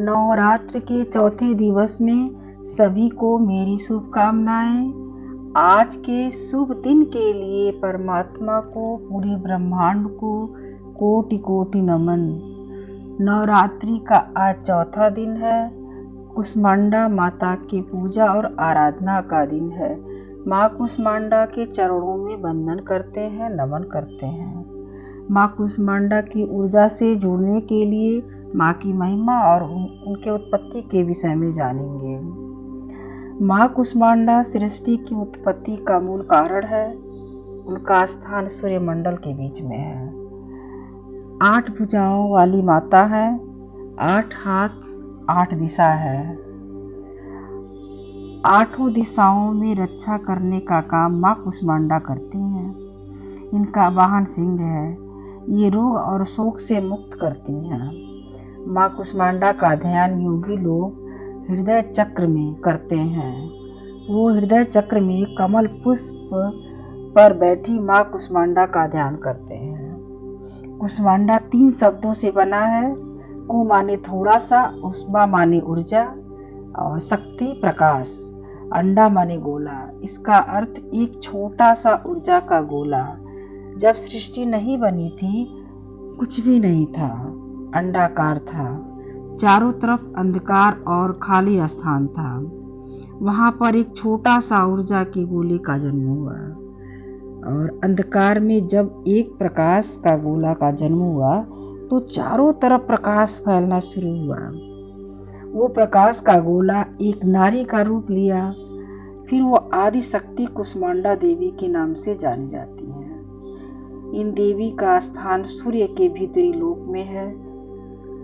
नवरात्र के चौथे दिवस में सभी को मेरी शुभकामनाएं। आज के शुभ दिन के लिए परमात्मा को, पूरे ब्रह्मांड को कोटि कोटि नमन। नवरात्रि का आज चौथा दिन है। कुष्मांडा माता की पूजा और आराधना का दिन है। माँ कुष्मांडा के चरणों में वंदन करते हैं, नमन करते हैं। माँ कुष्मांडा की ऊर्जा से जुड़ने के लिए माँ की महिमा और उनके उत्पत्ति के विषय में जानेंगे। माँ कुष्मांडा सृष्टि की उत्पत्ति का मूल कारण है। उनका स्थान सूर्यमंडल के बीच में है। 8 भुजाओं वाली माता है। 8 हाथ 8 दिशा है। 8 दिशाओं में रक्षा करने का काम माँ कुष्मांडा करती हैं। इनका वाहन सिंह है। ये रोग और शोक से मुक्त करती हैं। माँ कुष्मांडा का ध्यान योगी लोग हृदय चक्र में करते हैं। वो हृदय चक्र में कमल पुष्प पर बैठी माँ कुष्मांडा का ध्यान करते हैं। कुष्मांडा 3 शब्दों से बना है। कु माने थोड़ा सा, उष्मा माने ऊर्जा और शक्ति प्रकाश, अंडा माने गोला। इसका अर्थ एक छोटा सा ऊर्जा का गोला। जब सृष्टि नहीं बनी थी, कुछ भी नहीं था, अंडाकार था। चारों तरफ अंधकार और खाली स्थान था। वहां पर एक छोटा सा ऊर्जा के गोले का जन्म हुआ और अंधकार में जब एक प्रकाश का गोला का जन्म हुआ तो चारों तरफ प्रकाश फैलना शुरू हुआ। वो प्रकाश का गोला एक नारी का रूप लिया। फिर वो आदि शक्ति कुष्मांडा देवी के नाम से जानी जाती है। इन देवी का स्थान सूर्य के भीतरी लोक में है।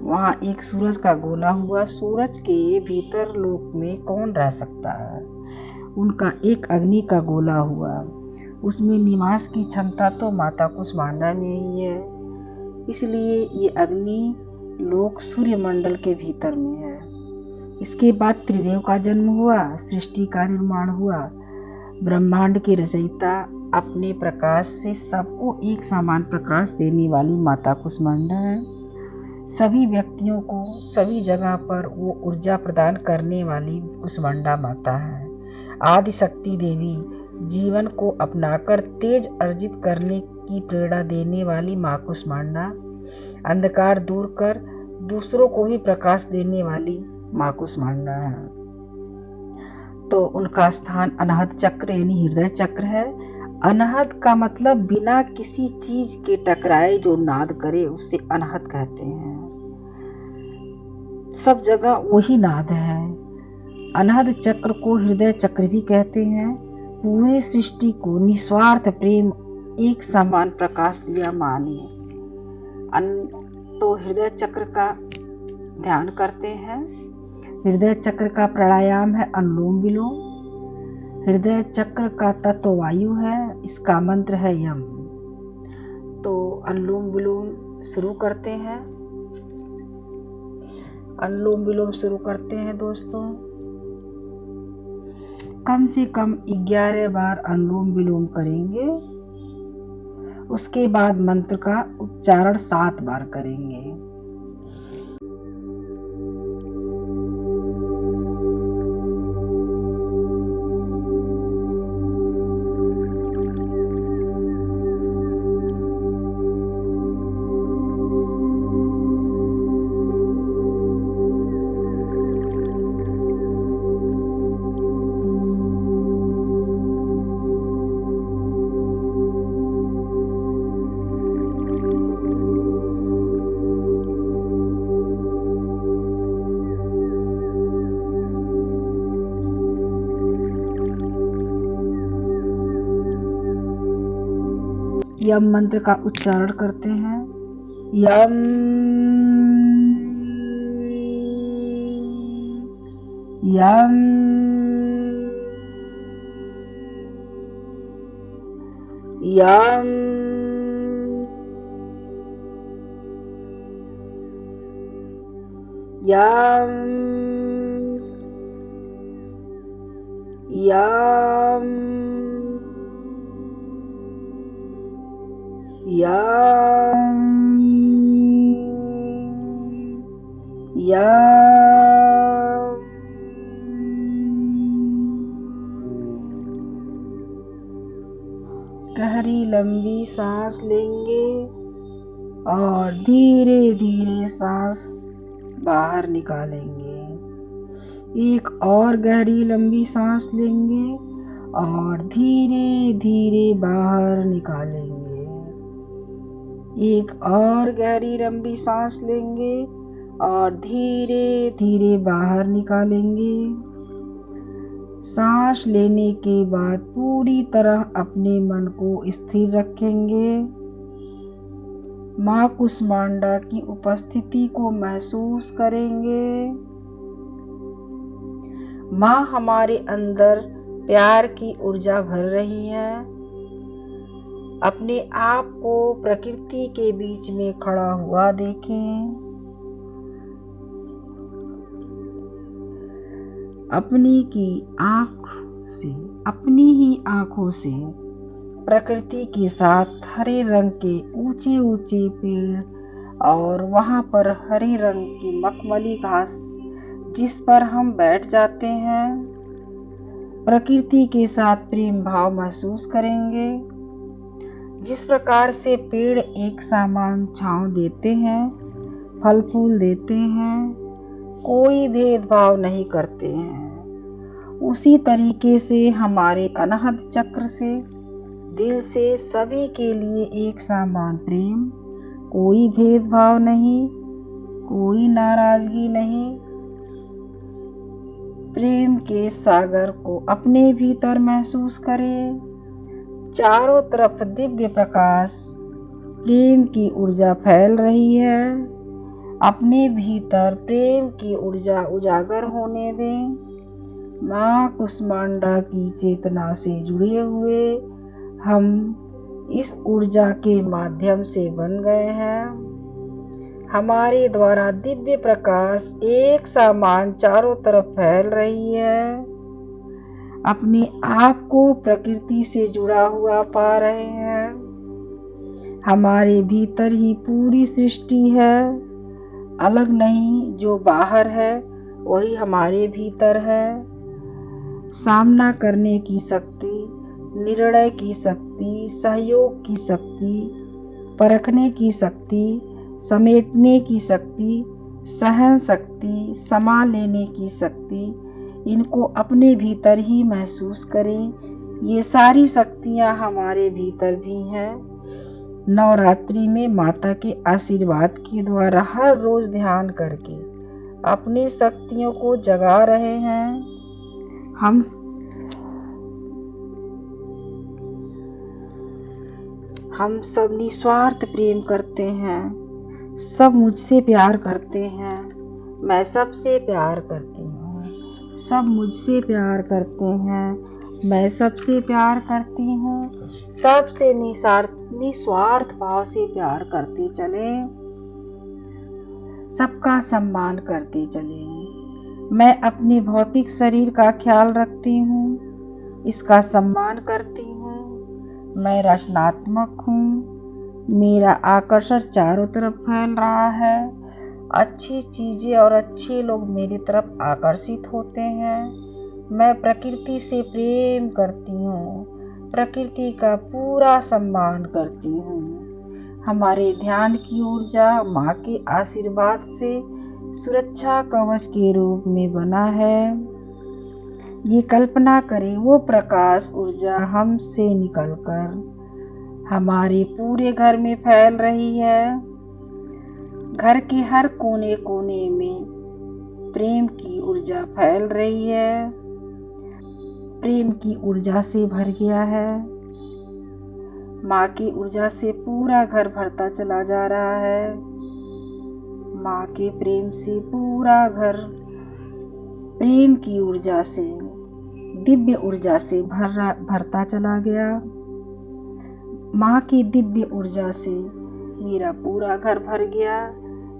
वहाँ एक सूरज का गोला हुआ। सूरज के भीतर लोक में कौन रह सकता है। उनका एक अग्नि का गोला हुआ। उसमें निवास की क्षमता तो माता कुष्मांडा में ही है। इसलिए ये अग्नि लोक सूर्यमंडल के भीतर में है। इसके बाद त्रिदेव का जन्म हुआ, सृष्टि का निर्माण हुआ। ब्रह्मांड की रचयिता अपने प्रकाश से सबको एक समान प्रकाश देने वाली माता कुष्मांडा है। सभी व्यक्तियों को सभी जगह पर वो ऊर्जा प्रदान करने वाली कुष्मांडा माता है। आदि शक्ति देवी, जीवन को अपनाकर तेज अर्जित करने की प्रेरणा देने वाली माँ कुष्मांडा, अंधकार दूर कर दूसरों को भी प्रकाश देने वाली माँ कुष्मांडा है। तो उनका स्थान अनाहत चक्र यानी हृदय चक्र है। अनाहत का मतलब बिना किसी चीज के टकराए जो नाद करे उसे अनाहत कहते हैं। सब जगह वही नाद है। अनाहत चक्र को हृदय चक्र भी कहते हैं। पूरे सृष्टि को निस्वार्थ प्रेम एक समान प्रकाश दिया माँ ने। तो हृदय चक्र का ध्यान करते हैं। हृदय चक्र का प्राणायाम है अनुलोम विलोम। हृदय चक्र का तत्व वायु है। इसका मंत्र है यम। तो अनुलोम विलोम शुरू करते हैं। अनुलोम विलोम शुरू करते हैं दोस्तों। कम से कम 11 बार अनुलोम विलोम करेंगे। उसके बाद मंत्र का उच्चारण 7 बार करेंगे। यम मंत्र का उच्चारण करते हैं। यम यम यम यम यम यम यम गहरी लंबी सांस लेंगे और धीरे धीरे सांस बाहर निकालेंगे। एक और गहरी लंबी सांस लेंगे और धीरे धीरे बाहर निकालेंगे। एक और गहरी लंबी सांस लेंगे और धीरे धीरे बाहर निकालेंगे। सांस लेने के बाद पूरी तरह अपने मन को स्थिर रखेंगे। माँ कुष्मांडा की उपस्थिति को महसूस करेंगे। माँ हमारे अंदर प्यार की ऊर्जा भर रही है। अपने आप को प्रकृति के बीच में खड़ा हुआ देखें। अपनी ही आंखों से प्रकृति के साथ हरे रंग के ऊंचे ऊंचे पेड़ और वहां पर हरे रंग की मखमली घास जिस पर हम बैठ जाते हैं, प्रकृति के साथ प्रेम भाव महसूस करेंगे। जिस प्रकार से पेड़ एक समान छांव देते हैं, फल फूल देते हैं, कोई भेदभाव नहीं करते हैं, उसी तरीके से हमारे अनाहत चक्र से दिल से सभी के लिए एक समान प्रेम, कोई भेदभाव नहीं, कोई नाराजगी नहीं। प्रेम के सागर को अपने भीतर महसूस करें। चारों तरफ दिव्य प्रकाश, प्रेम की ऊर्जा फैल रही है। अपने भीतर प्रेम की ऊर्जा उजागर होने दें। माँ कुष्मांडा की चेतना से जुड़े हुए हम इस ऊर्जा के माध्यम से बन गए हैं। हमारे द्वारा दिव्य प्रकाश एक समान चारों तरफ फैल रही है। अपने आप को प्रकृति से जुड़ा हुआ पा रहे हैं। हमारे भीतर ही पूरी सृष्टि है, अलग नहीं। जो बाहर है वही हमारे भीतर है। सामना करने की शक्ति, निर्णय की शक्ति, सहयोग की शक्ति, परखने की शक्ति, समेटने की शक्ति, सहन शक्ति, समा लेने की शक्ति, इनको अपने भीतर ही महसूस करें। ये सारी शक्तियाँ हमारे भीतर भी हैं। नवरात्रि में माता के आशीर्वाद के द्वारा हर रोज ध्यान करके अपनी शक्तियों को जगा रहे हैं। हम सब निस्वार्थ प्रेम करते हैं। सब मुझसे प्यार करते हैं। मैं सबसे प्यार करती हूँ। सब मुझसे प्यार करते हैं। मैं सबसे प्यार करती हूँ। सबसे निस्वार्थ भाव से प्यार करते चले। सबका सम्मान करते चले। मैं अपने भौतिक शरीर का ख्याल रखती हूँ, इसका सम्मान करती हूँ। मैं रचनात्मक हूँ। मेरा आकर्षण चारों तरफ फैल रहा है। अच्छी चीजें और अच्छे लोग मेरी तरफ आकर्षित होते हैं। मैं प्रकृति से प्रेम करती हूँ। प्रकृति का पूरा सम्मान करती हूँ। हमारे ध्यान की ऊर्जा माँ के आशीर्वाद से सुरक्षा कवच के रूप में बना है। ये कल्पना करें वो प्रकाश ऊर्जा हमसे निकलकर हमारे पूरे घर में फैल रही है। घर के हर कोने कोने में प्रेम की ऊर्जा फैल रही है। प्रेम की ऊर्जा से भर गया है। माँ की ऊर्जा से पूरा घर भरता चला जा रहा है। माँ के प्रेम से पूरा घर प्रेम की ऊर्जा से, दिव्य ऊर्जा से भरता चला गया। माँ की दिव्य ऊर्जा से मेरा पूरा घर भर गया।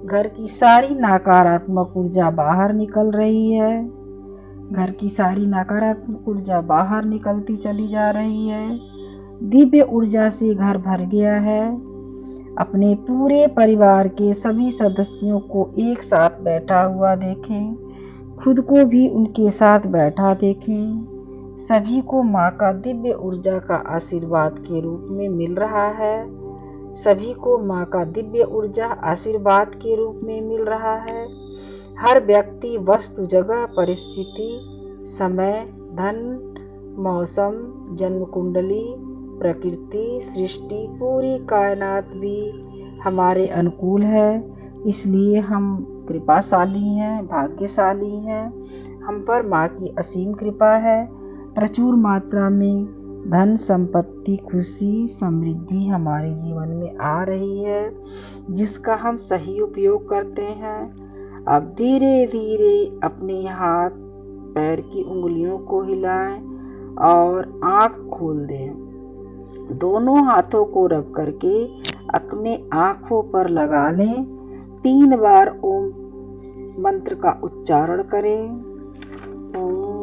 घर की सारी नकारात्मक ऊर्जा बाहर निकल रही है। घर की सारी नकारात्मक ऊर्जा बाहर निकलती चली जा रही है। दिव्य ऊर्जा से घर भर गया है। अपने पूरे परिवार के सभी सदस्यों को एक साथ बैठा हुआ देखें। खुद को भी उनके साथ बैठा देखें। सभी को माँ का दिव्य ऊर्जा का आशीर्वाद के रूप में मिल रहा है। सभी को माँ का दिव्य ऊर्जा आशीर्वाद के रूप में मिल रहा है। हर व्यक्ति, वस्तु, जगह, परिस्थिति, समय, धन, मौसम, जन्म कुंडली, प्रकृति, सृष्टि, पूरी कायनात भी हमारे अनुकूल है। इसलिए हम कृपाशाली हैं, भाग्यशाली हैं। हम पर माँ की असीम कृपा है। प्रचुर मात्रा में धन, संपत्ति, खुशी, समृद्धि हमारे जीवन में आ रही है, जिसका हम सही उपयोग करते हैं। अब धीरे धीरे अपने हाथ पैर की उंगलियों को हिलाएं और आँख खोल दें। दोनों हाथों को रब करके अपने आँखों पर लगा लें। 3 बार ओम मंत्र का उच्चारण करें। ओम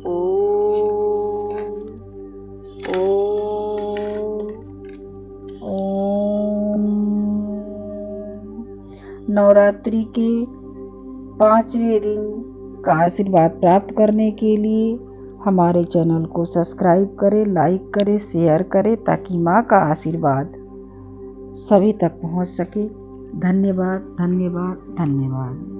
ओम ओम। नवरात्रि के 5वें दिन का आशीर्वाद प्राप्त करने के लिए हमारे चैनल को सब्सक्राइब करें, लाइक करें, शेयर करें, ताकि माँ का आशीर्वाद सभी तक पहुँच सके। धन्यवाद, धन्यवाद, धन्यवाद।